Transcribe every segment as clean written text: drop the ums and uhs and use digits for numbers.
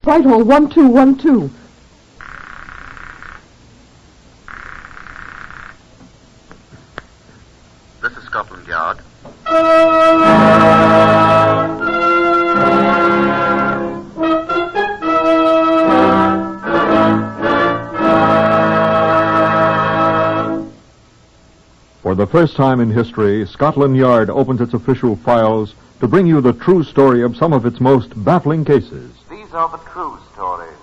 Whitehall-1212. This is Scotland Yard. For the first time in history, Scotland Yard opens its official files to bring you the true story of some of its most baffling cases. These are the true stories.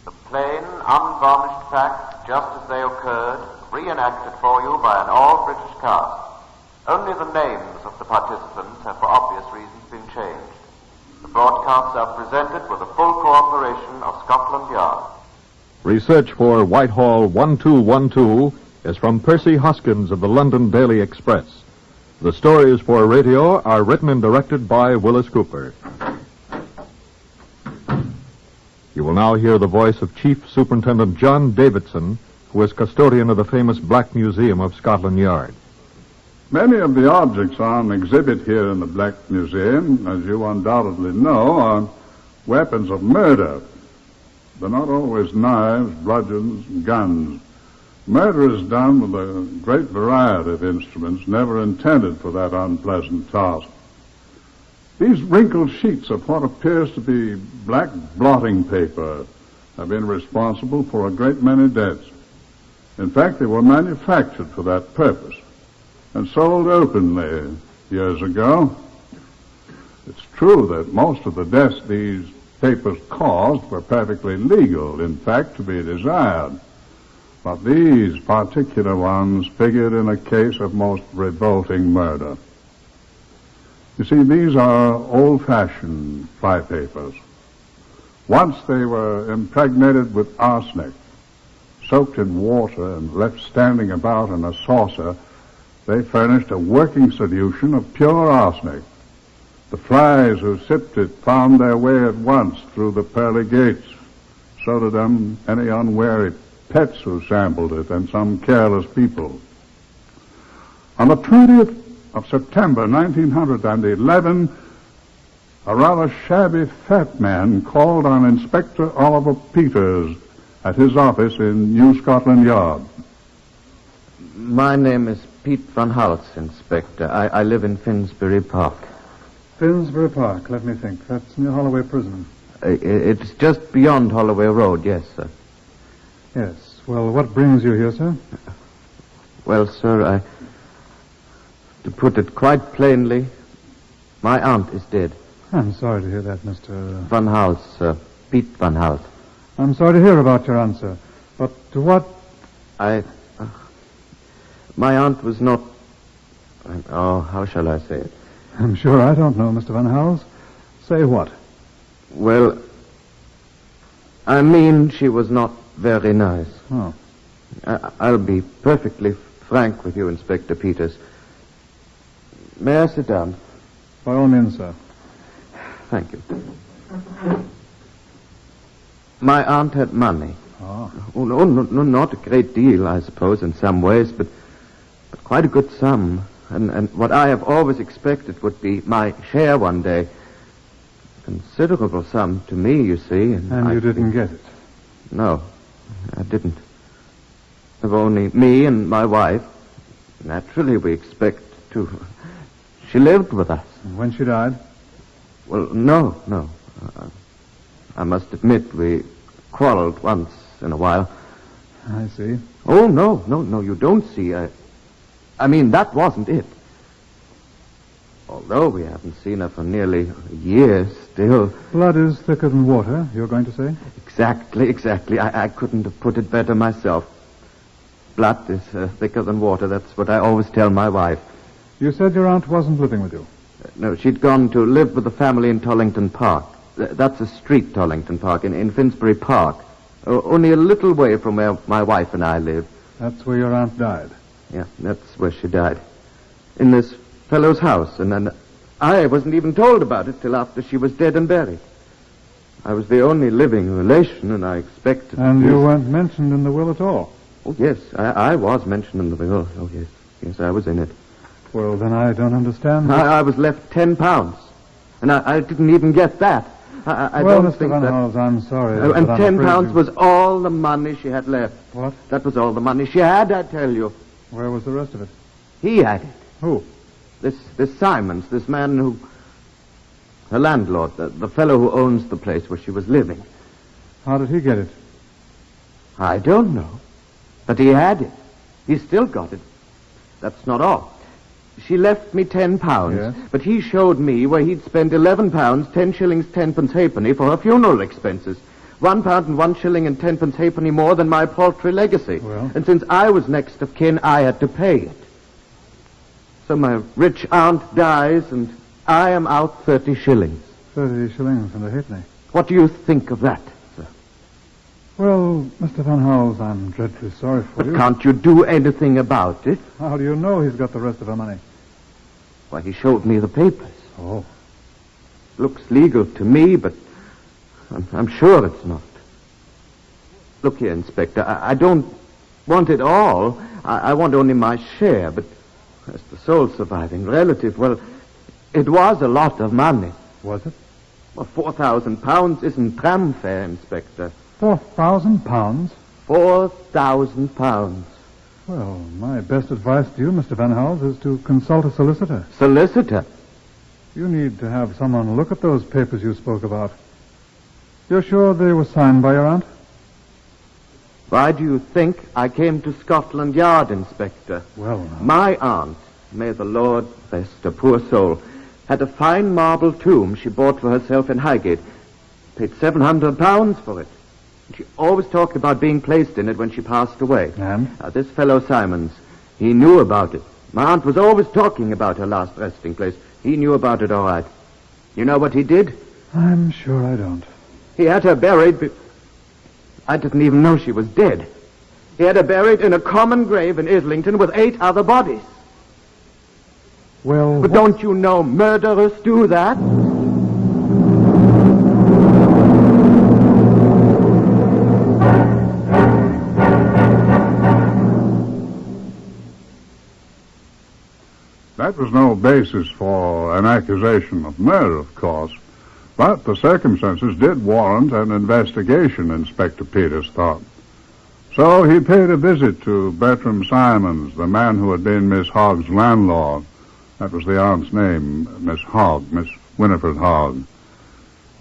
The plain, unvarnished facts, just as they occurred, reenacted for you by an all-British cast. Only the names of the participants have for obvious reasons been changed. The broadcasts are presented with the full cooperation of Scotland Yard. Research for Whitehall-1212 is from Percy Hoskins of the London Daily Express. The stories for radio are written and directed by Willis Cooper. You will now hear the voice of Chief Superintendent John Davidson, who is custodian of the famous Black Museum of Scotland Yard. Many of the objects on exhibit here in the Black Museum, as you undoubtedly know, are weapons of murder. They're not always knives, bludgeons, and guns. Murder is done with a great variety of instruments never intended for that unpleasant task. These wrinkled sheets of what appears to be black blotting paper have been responsible for a great many deaths. In fact, they were manufactured for that purpose and sold openly years ago. It's true that most of the deaths these papers caused were perfectly legal, in fact, to be desired. But these particular ones figured in a case of most revolting murder. You see, these are old-fashioned flypapers. Once they were impregnated with arsenic, soaked in water and left standing about in a saucer, they furnished a working solution of pure arsenic. The flies who sipped it found their way at once through the pearly gates. So did any unwary pets who sampled it and some careless people. On the 20th of September, 1911, a rather shabby fat man called on Inspector Oliver Peters at his office in New Scotland Yard. My name is Pete Van Hals, Inspector. I live in Finsbury Park. Finsbury Park, let me think. That's near Holloway Prison. It's just beyond Holloway Road, yes, sir. Yes. Well, what brings you here, sir? Well, sir, to put it quite plainly, my aunt is dead. I'm sorry to hear that, Mr. Van Hals, sir. Pete Van Hals. I'm sorry to hear about your aunt, sir. But to what... My aunt was not... how shall I say it? I'm sure I don't know, Mr. Van Hals. Say what? Well, I mean she was not very nice. Oh. I'll be perfectly frank with you, Inspector Peters. May I sit down? By all means, sir. Thank you. My aunt had money. Oh. Oh, no, not a great deal, I suppose, in some ways, but quite a good sum. And what I have always expected would be my share one day. Considerable sum to me, you see. And you didn't get it? No, I didn't. Of only me and my wife. Naturally, we expect to... She lived with us. And when she died? Well, no. I must admit we quarreled once in a while. I see. Oh, no, you don't see. I mean, that wasn't it. Although we haven't seen her for nearly a year, still... Blood is thicker than water, you're going to say? Exactly. I couldn't have put it better myself. Blood is thicker than water. That's what I always tell my wife. You said your aunt wasn't living with you? No, she'd gone to live with the family in Tollington Park. That's a street, Tollington Park, in Finsbury Park. Only a little way from where my wife and I live. That's where your aunt died? Yeah, that's where she died. In this fellow's house, and I wasn't even told about it till after she was dead and buried. I was the only living relation, and I expected... And you weren't mentioned in the will at all? Oh, yes, I was mentioned in the will. Oh, yes. Yes, I was in it. Well, then I don't understand. I was left £10, and I didn't even get that. I well, don't Mr. think Van that... Hals, I'm sorry. And but I'm £10 afraid you- was all the money she had left. What? That was all the money she had, I tell you. Where was the rest of it? He had it. Who? This Simons, this man who... Her landlord, the fellow who owns the place where she was living. How did he get it? I don't know. But he had it. He still got it. That's not all. She left me £10, Yes? but he showed me where he'd spent £11, 10 shillings, 10 pence halfpenny for her funeral expenses. £1 and 1 shilling and 10 pence halfpenny more than my paltry legacy. Well? And since I was next of kin, I had to pay it. So my rich aunt dies, and I am out 30 shillings. 30 shillings and a halfpenny. What do you think of that, sir? Well, Mr. Van Hals, I'm dreadfully sorry for you. Can't you do anything about it? How do you know he's got the rest of her money? Why, he showed me the papers. Oh. Looks legal to me, but I'm sure it's not. Look here, Inspector, I don't want it all. I want only my share, but as the sole surviving relative, well, it was a lot of money. Was it? Well, £4,000 isn't tram fare, Inspector. £4,000? £4,000. Well, my best advice to you, Mr. Van Hals, is to consult a solicitor. Solicitor? You need to have someone look at those papers you spoke about. You're sure they were signed by your aunt? Why do you think I came to Scotland Yard, Inspector? Well, now. My aunt, may the Lord rest her poor soul, had a fine marble tomb she bought for herself in Highgate. Paid £700 for it. And she always talked about being placed in it when she passed away. And? Now, this fellow Simons, he knew about it. My aunt was always talking about her last resting place. He knew about it all right. You know what he did? I'm sure I don't. He had her buried... I didn't even know she was dead. He had her buried in a common grave in Islington with 8 other bodies. Well, But don't you know murderers do that? That was no basis for an accusation of murder, of course. But the circumstances did warrant an investigation, Inspector Peters thought. So he paid a visit to Bertram Simons, the man who had been Miss Hogg's landlord. That was the aunt's name, Miss Hogg, Miss Winnefred Hogg.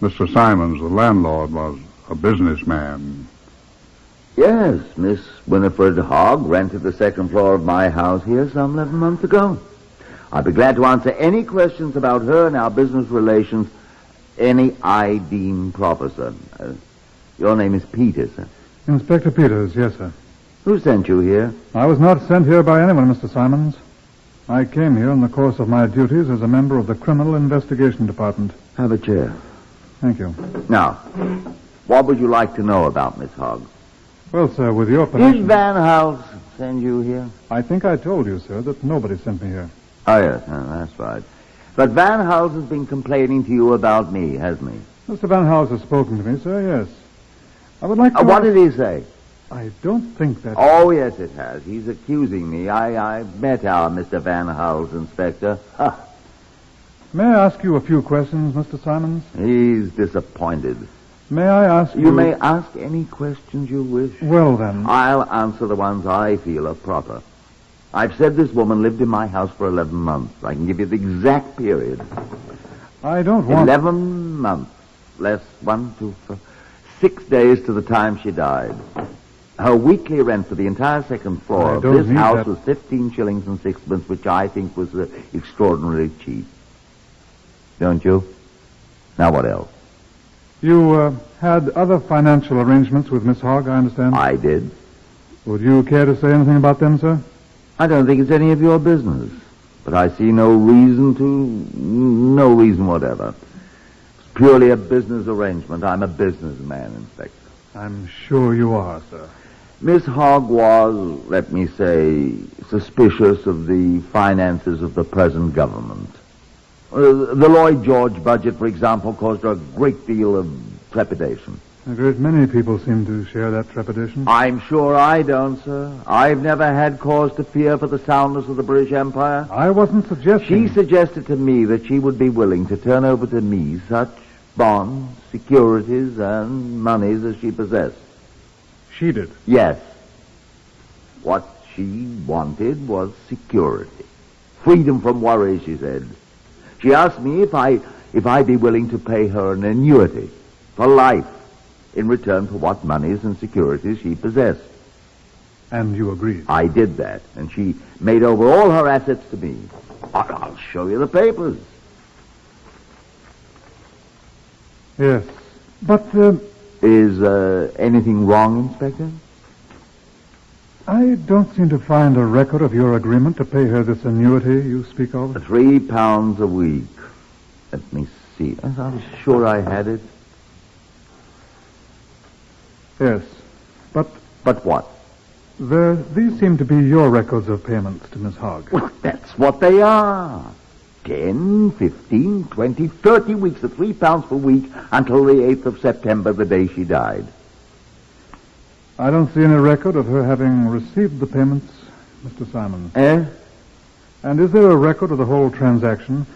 Mr. Simons, the landlord, was a businessman. Yes, Miss Winnefred Hogg rented the second floor of my house here some 11 months ago. I'd be glad to answer any questions about her and our business relations, any I deem proper, sir. Your name is Peters, sir. Inspector Peters, yes, sir. Who sent you here? I was not sent here by anyone, Mr. Simons. I came here in the course of my duties as a member of the Criminal Investigation Department. Have a chair. Thank you. Now, what would you like to know about Miss Hogg? Well, sir, with your Did permission... Van Hals send you here? I think I told you, sir, that nobody sent me here. Oh, yes, that's right. But Van Hals has been complaining to you about me, hasn't he? Mr. Van Hals has spoken to me, sir, yes. I would like to... What did he say? I don't think that... Oh, yes, it has. He's accusing me. I met our Mr. Van Hals, Inspector. May I ask you a few questions, Mr. Simons? He's disappointed. May I ask you... You may ask any questions you wish. Well, then... I'll answer the ones I feel are proper. I've said this woman lived in my house for 11 months. I can give you the exact period. I don't want... 11 months. Less 1, 2, 4, 6 days to the time she died. Her weekly rent for the entire second floor of this house was 15 shillings and sixpence, which I think was extraordinarily cheap. Don't you? Now what else? You had other financial arrangements with Miss Hogg, I understand? I did. Would you care to say anything about them, sir? I don't think it's any of your business. But I see no reason whatever. It's purely a business arrangement. I'm a businessman, Inspector. I'm sure you are, sir. Miss Hogg was, let me say, suspicious of the finances of the present government. The Lloyd George budget, for example, caused her a great deal of trepidation. A great many people seem to share that trepidation. I'm sure I don't, sir. I've never had cause to fear for the soundness of the British Empire. I wasn't suggesting... She suggested to me that she would be willing to turn over to me such bonds, securities and monies as she possessed. She did. Yes. What she wanted was security. Freedom from worry, she said. She asked me if I'd be willing to pay her an annuity for life in return for what monies and securities she possessed. And you agreed? I did that, and she made over all her assets to me. I'll show you the papers. Yes. But, Is anything wrong, Inspector? I don't seem to find a record of your agreement to pay her this annuity you speak of. £3 a week. Let me see. I was sure I had it. Yes. But what? These seem to be your records of payments to Miss Hogg. Well, that's what they are. 10, 15, 20, 30 weeks at £3 per week until the 8th of September, the day she died. I don't see any record of her having received the payments, Mr. Simons. Eh? And is there a record of the whole transaction?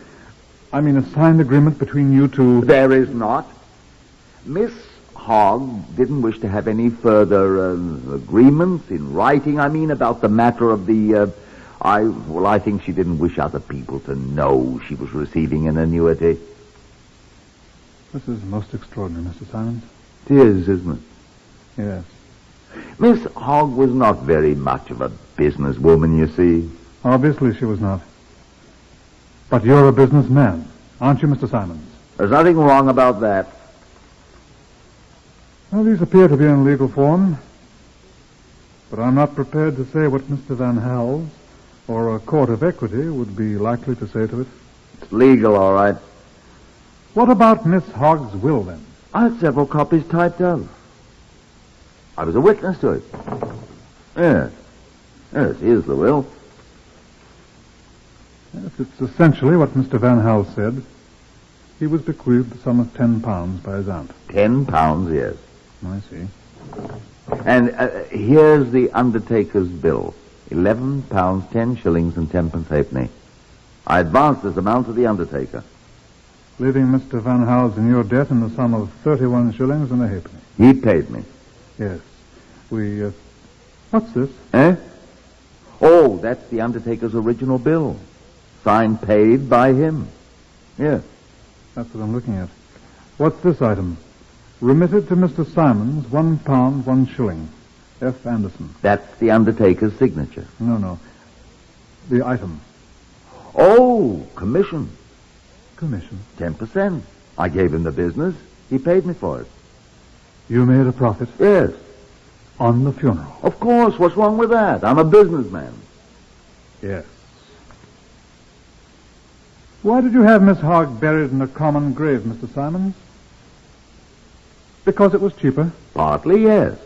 I mean, a signed agreement between you two? There is not. Miss Hogg didn't wish to have any further agreements in writing, about the matter of the... I think she didn't wish other people to know she was receiving an annuity. This is most extraordinary, Mr. Simons. It is, isn't it? Yes. Miss Hogg was not very much of a businesswoman, you see. Obviously she was not. But you're a businessman, aren't you, Mr. Simons? There's nothing wrong about that. Well, these appear to be in legal form. But I'm not prepared to say what Mr. Van Hals or a court of equity would be likely to say to it. It's legal, all right. What about Miss Hogg's will, then? I had several copies typed up. I was a witness to it. Yes. Yes, here's the will. Yes, it's essentially what Mr. Van Hals said. He was bequeathed the sum of £10 by his aunt. £10, yes. I see. And here's the undertaker's bill. £11, 10 shillings and 10 halfpenny. I advanced this amount to the undertaker. Leaving Mr. Van Hals in your debt in the sum of 31 shillings and a halfpenny. He paid me. Yes. What's this? Eh? Oh, that's the undertaker's original bill. Signed paid by him. Here. That's what I'm looking at. What's this item? Remitted to Mr. Simons, £1, 1 shilling. F. Anderson. That's the undertaker's signature. No. The item. Oh, commission. Commission. 10%. I gave him the business. He paid me for it. You made a profit? Yes. On the funeral? Of course. What's wrong with that? I'm a businessman. Yes. Why did you have Miss Hogg buried in a common grave, Mr. Simons? Because it was cheaper? Partly, yes.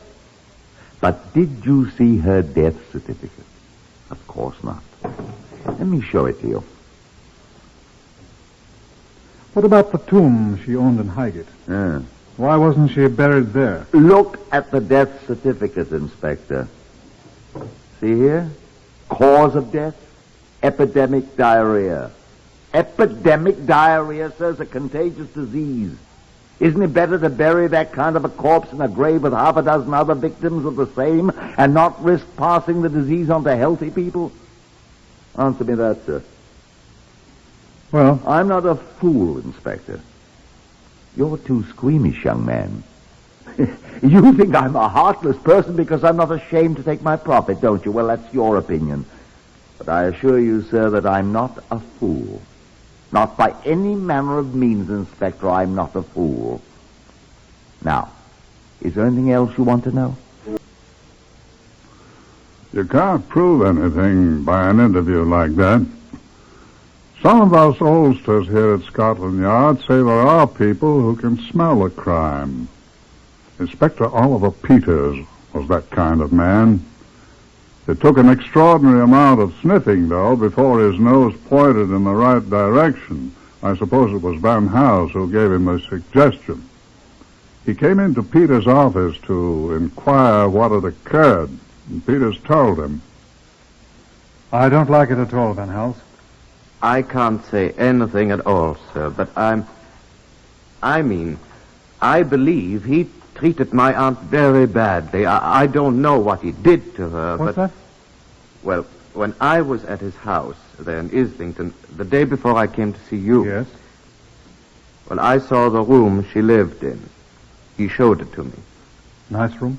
But did you see her death certificate? Of course not. Let me show it to you. What about the tomb she owned in Highgate? Yeah. Why wasn't she buried there? Look at the death certificate, Inspector. See here? Cause of death? Epidemic diarrhea. Epidemic diarrhea, sir, is a contagious disease. Isn't it better to bury that kind of a corpse in a grave with half a dozen other victims of the same and not risk passing the disease on to healthy people? Answer me that, sir. Well? I'm not a fool, Inspector. You're too squeamish, young man. You think I'm a heartless person because I'm not ashamed to take my profit, don't you? Well, that's your opinion. But I assure you, sir, that I'm not a fool. Not by any manner of means, Inspector, I'm not a fool. Now, is there anything else you want to know? You can't prove anything by an interview like that. Some of us oldsters here at Scotland Yard say there are people who can smell a crime. Inspector Oliver Peters was that kind of man. It took an extraordinary amount of sniffing, though, before his nose pointed in the right direction. I suppose it was Van Hals who gave him the suggestion. He came into Peters' office to inquire what had occurred, and Peters told him. I don't like it at all, Van Hals. I can't say anything at all, sir, but I mean, I believe he treated my aunt very badly. I don't know what he did to her, What's that? Well, when I was at his house there in Islington, the day before I came to see you... Yes? Well, I saw the room she lived in. He showed it to me. Nice room?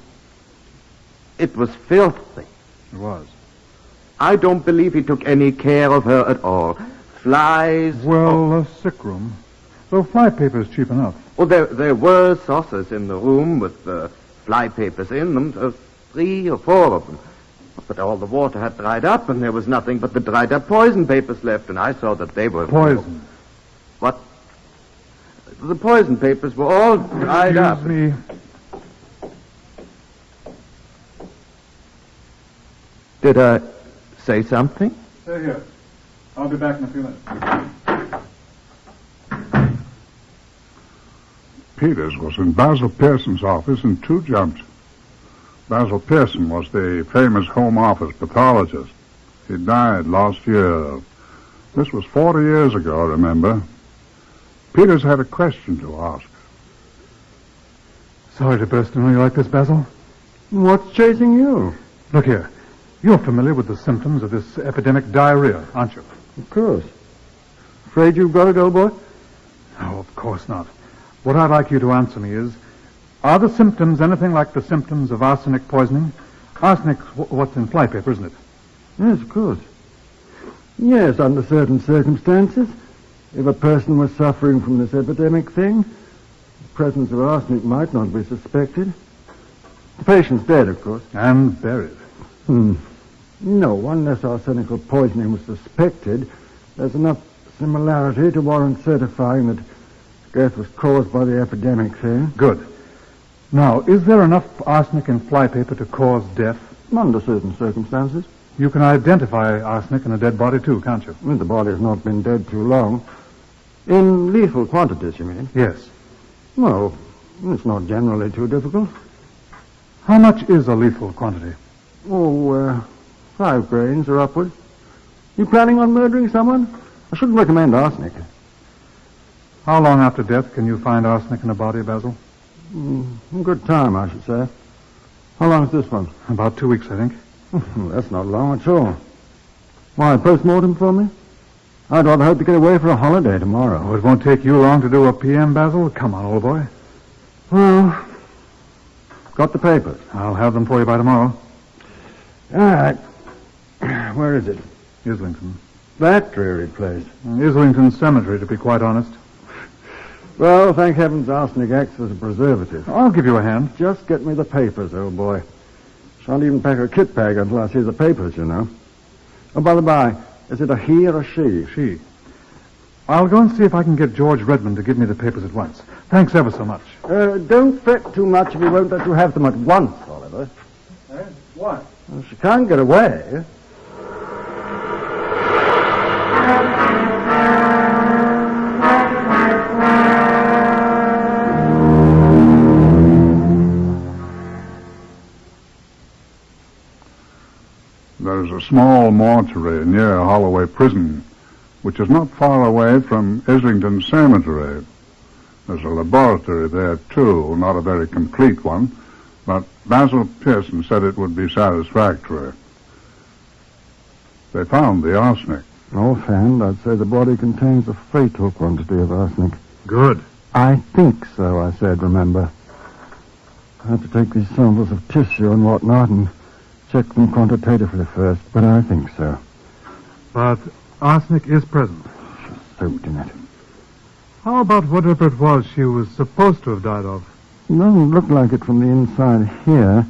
It was filthy. It was. I don't believe he took any care of her at all. Flies... Well, a sick room. Though flypaper's cheap enough. Well, there were saucers in the room with fly papers in them, 3 or 4 of them. But all the water had dried up, and there was nothing but the dried up poison papers left, and I saw that they were... Poison. What? The poison papers were all dried up. Excuse me. Did I say something? Stay here. I'll be back in a few minutes. Peters was in Basil Pearson's office in 2 jumps. Basil Pearson was the famous Home Office pathologist. He died last year. This was 40 years ago, remember. Peters had a question to ask. Sorry to burst in on you like this, Basil. What's chasing you? Look here. You're familiar with the symptoms of this epidemic diarrhea, aren't you? Of course. Afraid you've got it, old boy? No, of course not. What I'd like you to answer me is, are the symptoms anything like the symptoms of arsenic poisoning? Arsenic's what's in flypaper, isn't it? Yes, of course. Yes, under certain circumstances. If a person was suffering from this epidemic thing, the presence of arsenic might not be suspected. The patient's dead, of course. And buried. No, unless arsenical poisoning was suspected, there's enough similarity to warrant certifying that death was caused by the epidemic thing. Good. Now, is there enough arsenic in flypaper to cause death? Under certain circumstances. You can identify arsenic in a dead body, too, can't you? Well, the body's not been dead too long. In lethal quantities, you mean? Yes. Well, it's not generally too difficult. How much is a lethal quantity? 5 grains or upwards. You planning on murdering someone? I shouldn't recommend arsenic. How long after death can you find arsenic in a body, Basil? A good time, I should say. How long is this one? About 2 weeks, I think. That's not long at all. Why, post-mortem for me? I'd rather hope to get away for a holiday tomorrow. Oh, it won't take you long to do a PM, Basil. Come on, old boy. Well, got the papers. I'll have them for you by tomorrow. All right. Where is it? Islington. That dreary place. Islington Cemetery, to be quite honest. Well, thank heavens arsenic acts as a preservative. I'll give you a hand. Just get me the papers, old boy. Shan't even pack a kit bag until I see the papers, you know. Oh, by the by, is it a he or a she? She. I'll go and see if I can get George Redmond to give me the papers at once. Thanks ever so much. Don't fret too much if he won't let you have them at once, Oliver. Why? Well, she can't get away. There's a small mortuary near Holloway Prison, which is not far away from Islington Cemetery. There's a laboratory there, too, not a very complete one, but Basil Pearson said it would be satisfactory. They found the arsenic. Offhand, I'd say the body contains a fatal quantity of arsenic. Good. I think so, I said, remember. I have to take these samples of tissue and whatnot and check them quantitatively first, but I think so. But arsenic is present. She's soaked in it. How about whatever it was she was supposed to have died of? It doesn't look like it from the inside here.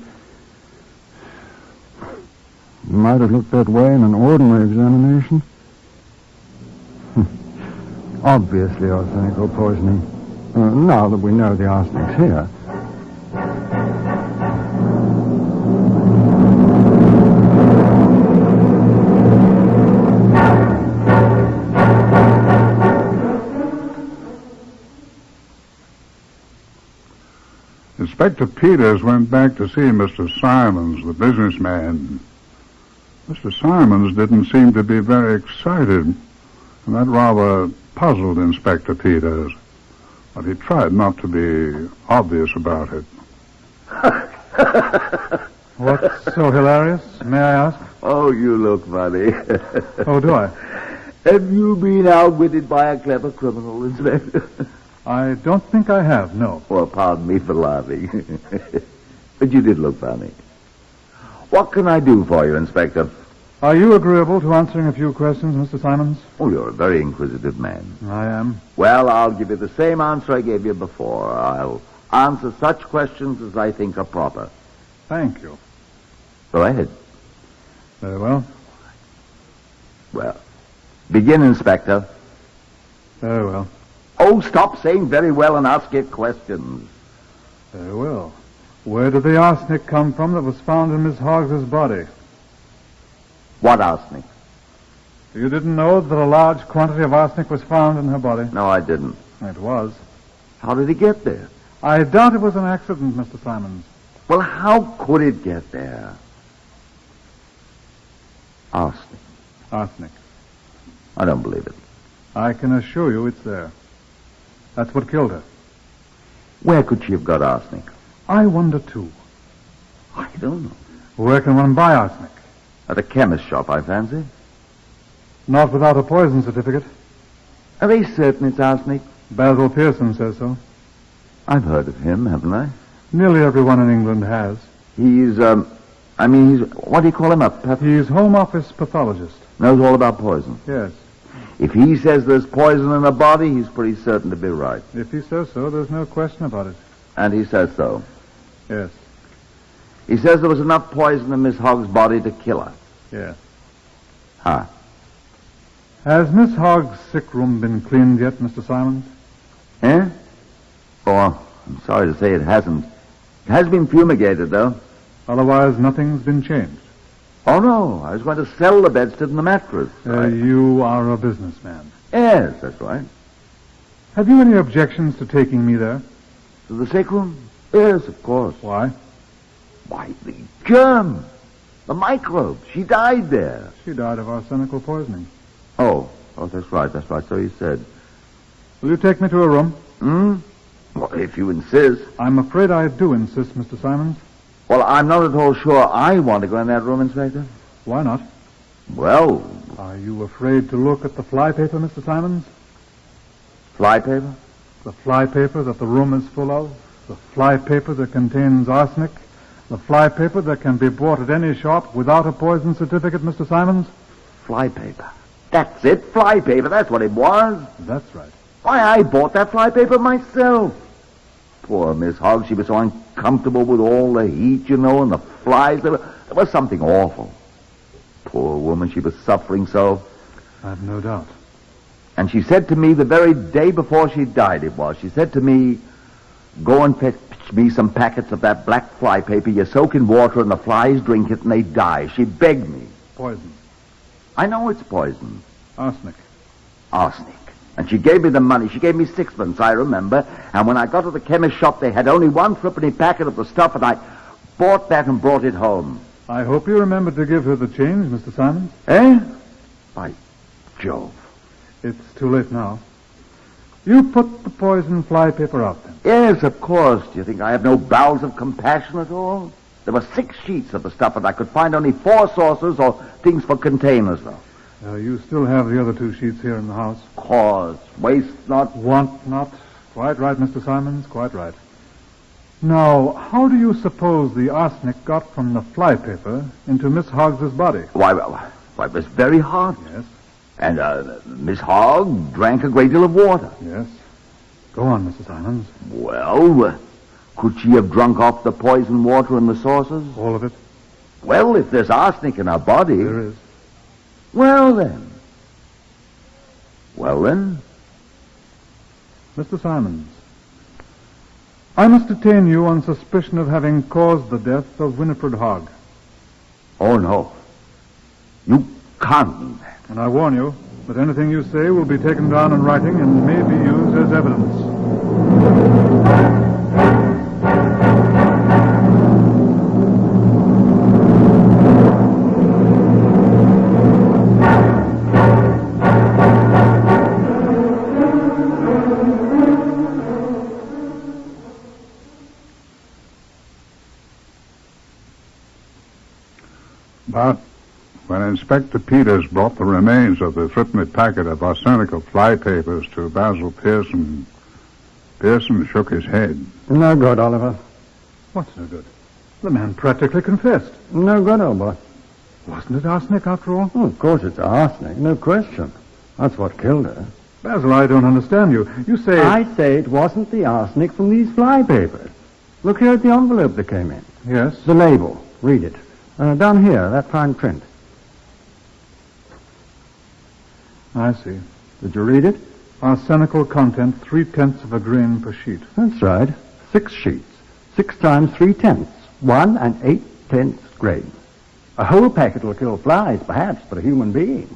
It might have looked that way in an ordinary examination. Obviously arsenical poisoning. Now that we know the arsenic's here. Inspector Peters went back to see Mr. Simons, the businessman. Mr. Simons didn't seem to be very excited, and that rather puzzled Inspector Peters. But he tried not to be obvious about it. What's so hilarious, may I ask? Oh, you look funny. Oh, do I? Have you been outwitted by a clever criminal, Inspector? I don't think I have, no. Well, pardon me for laughing. But you did look funny. What can I do for you, Inspector? Are you agreeable to answering a few questions, Mr. Simons? Oh, you're a very inquisitive man. I am. Well, I'll give you the same answer I gave you before. I'll answer such questions as I think are proper. Thank you. Go ahead. Very well. Well, begin, Inspector. Very well. Oh, stop saying very well and ask your questions. Very well. Where did the arsenic come from that was found in Miss Hoggs' body? What arsenic? You didn't know that a large quantity of arsenic was found in her body? No, I didn't. It was. How did it get there? I doubt it was an accident, Mr. Simons. Well, how could it get there? Arsenic. Arsenic. I don't believe it. I can assure you it's there. That's what killed her. Where could she have got arsenic? I wonder, too. I don't know. Where can one buy arsenic? At a chemist shop, I fancy. Not without a poison certificate. Are they certain it's arsenic? Basil Pearson says so. I've heard of him, haven't I? Nearly everyone in England has. He's, what do you call him? He's Home Office pathologist. Knows all about poison. Yes. If he says there's poison in a body, he's pretty certain to be right. If he says so, there's no question about it. And he says so. Yes. He says there was enough poison in Miss Hogg's body to kill her. Yes. Huh. Has Miss Hogg's sick room been cleaned yet, Mr. Simons? Eh? Oh, I'm sorry to say it hasn't. It has been fumigated, though. Otherwise, nothing's been changed. Oh, no. I was going to sell the bedstead and the mattress. You are a businessman. Yes, that's right. Have you any objections to taking me there? To the sick room? Yes, of course. Why? Why, the germ. The microbe. She died there. She died of arsenical poisoning. Oh, that's right. So you said. Will you take me to a room? Well, if you insist. I'm afraid I do insist, Mr. Simons. Well, I'm not at all sure I want to go in that room, Inspector. Why not? Well... Are you afraid to look at the flypaper, Mr. Simons? Flypaper? The flypaper that the room is full of. The flypaper that contains arsenic. The flypaper that can be bought at any shop without a poison certificate, Mr. Simons. Flypaper. That's it, flypaper. That's what it was. That's right. Why, I bought that flypaper myself. Poor Miss Hogg, she was so uncomfortable with all the heat, you know, and the flies. There was something awful. Poor woman, she was suffering so. I've no doubt. And she said to me the very day before she died, she said to me, go and fetch me some packets of that black flypaper. You soak in water and the flies drink it and they die. She begged me. Poison. I know it's poison. Arsenic. Arsenic. And she gave me the money. She gave me 6pence, I remember. And when I got to the chemist shop, they had only 1 threepenny packet of the stuff, and I bought that and brought it home. I hope you remembered to give her the change, Mr. Simons. Eh? By Jove. It's too late now. You put the poison flypaper out, then? Yes, of course. Do you think I have no bowels of compassion at all? There were 6 sheets of the stuff, and I could find only 4 saucers or things for containers, though. You still have the other 2 sheets here in the house. Of course. Waste not. Want not. Quite right, Mr. Simons. Quite right. Now, how do you suppose the arsenic got from the flypaper into Miss Hoggs' body? Why, it was very hot. Yes. And Miss Hogg drank a great deal of water. Yes. Go on, Mr. Simons. Well, could she have drunk off the poison water in the saucers? All of it? Well, if there's arsenic in her body... There is. Well, then. Mr. Simons, I must detain you on suspicion of having caused the death of Winnefred Hogg. Oh, no. You can't mean that. And I warn you that anything you say will be taken down in writing and may be used as evidence. But when Inspector Peters brought the remains of the threepenny packet of arsenical flypapers to Basil Pearson, Pearson shook his head. No good, Oliver. What's no good? The man practically confessed. No good, old boy. Wasn't it arsenic after all? Oh, of course it's arsenic, no question. That's what killed her. Basil, I don't understand you. You say... I say it wasn't the arsenic from these flypapers. Look here at the envelope that came in. Yes? The label. Read it. Down here, that fine print. I see. Did you read it? Arsenical content, 3/10 of a grain per sheet. That's right. 6 sheets. 6 times 3/10. 1 8/10 grain. A whole packet will kill flies, perhaps, but a human being.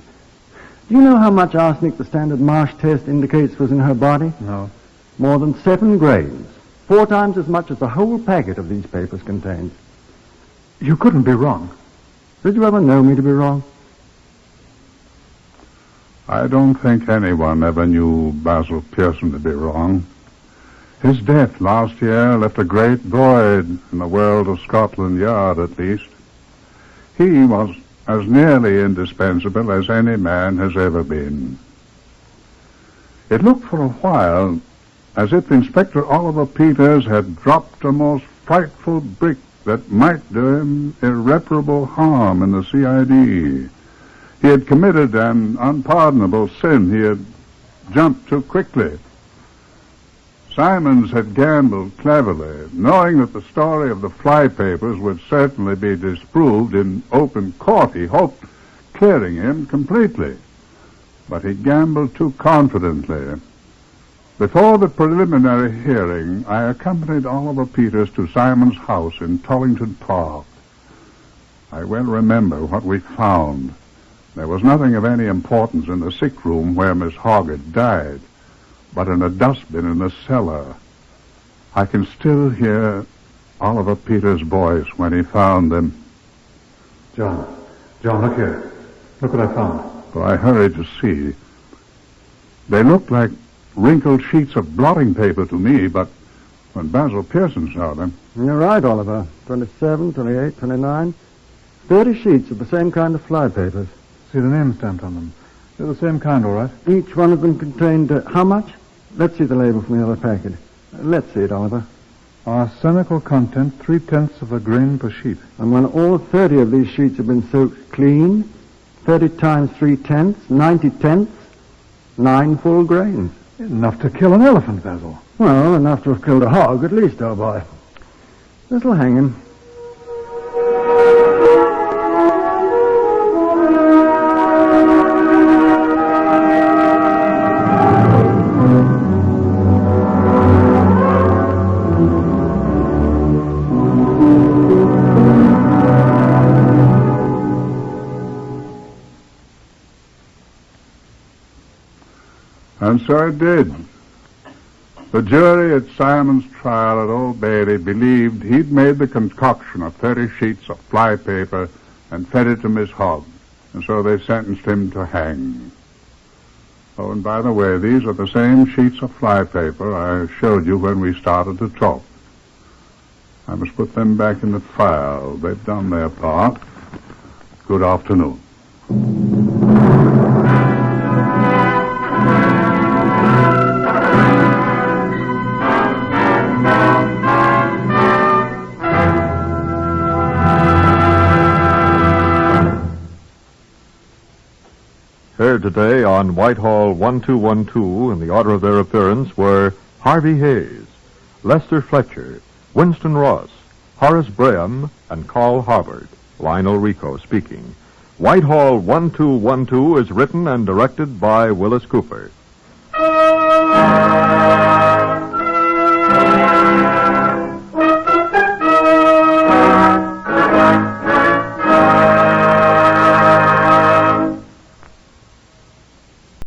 Do you know how much arsenic the standard Marsh test indicates was in her body? No. More than 7 grains. 4 times as much as the whole packet of these papers contains. You couldn't be wrong. Did you ever know me to be wrong? I don't think anyone ever knew Basil Pearson to be wrong. His death last year left a great void in the world of Scotland Yard, at least. He was as nearly indispensable as any man has ever been. It looked for a while as if Inspector Oliver Peters had dropped a most frightful brick that might do him irreparable harm in the CID. He had committed an unpardonable sin. He had jumped too quickly. Simons had gambled cleverly, knowing that the story of the flypapers would certainly be disproved in open court. He hoped clearing him completely. But he gambled too confidently. Before the preliminary hearing, I accompanied Oliver Peters to Simon's house in Tollington Park. I well remember what we found. There was nothing of any importance in the sick room where Miss Hogg had died, but in a dustbin in the cellar. I can still hear Oliver Peters' voice when he found them. John, look here. Look what I found. So I hurried to see. They looked like wrinkled sheets of blotting paper to me, but when Basil Pearson saw them... You're right, Oliver. 27, 28, 29. 30 sheets of the same kind of flypapers. See the name stamped on them. They're the same kind, all right. Each one of them contained how much? Let's see the label from the other packet. Let's see it, Oliver. Arsenical content, 3/10 of a grain per sheet. And when all 30 of these sheets have been soaked clean, 30 times 3/10, 90/10, 9 full grains. Enough to kill an elephant, Basil. Well, enough to have killed a hog, at least, old boy. This'll hang him. And so it did. The jury at Simon's trial at Old Bailey believed he'd made the concoction of 30 sheets of flypaper and fed it to Miss Hogg, and so they sentenced him to hang. Oh, and by the way, these are the same sheets of flypaper I showed you when we started to talk. I must put them back in the file. They've done their part. Good afternoon. Heard today on Whitehall-1212 in the order of their appearance were Harvey Hayes, Lester Fletcher, Winston Ross, Horace Braham, and Carl Harvard. Lionel Rico speaking. Whitehall-1212 is written and directed by Willis Cooper.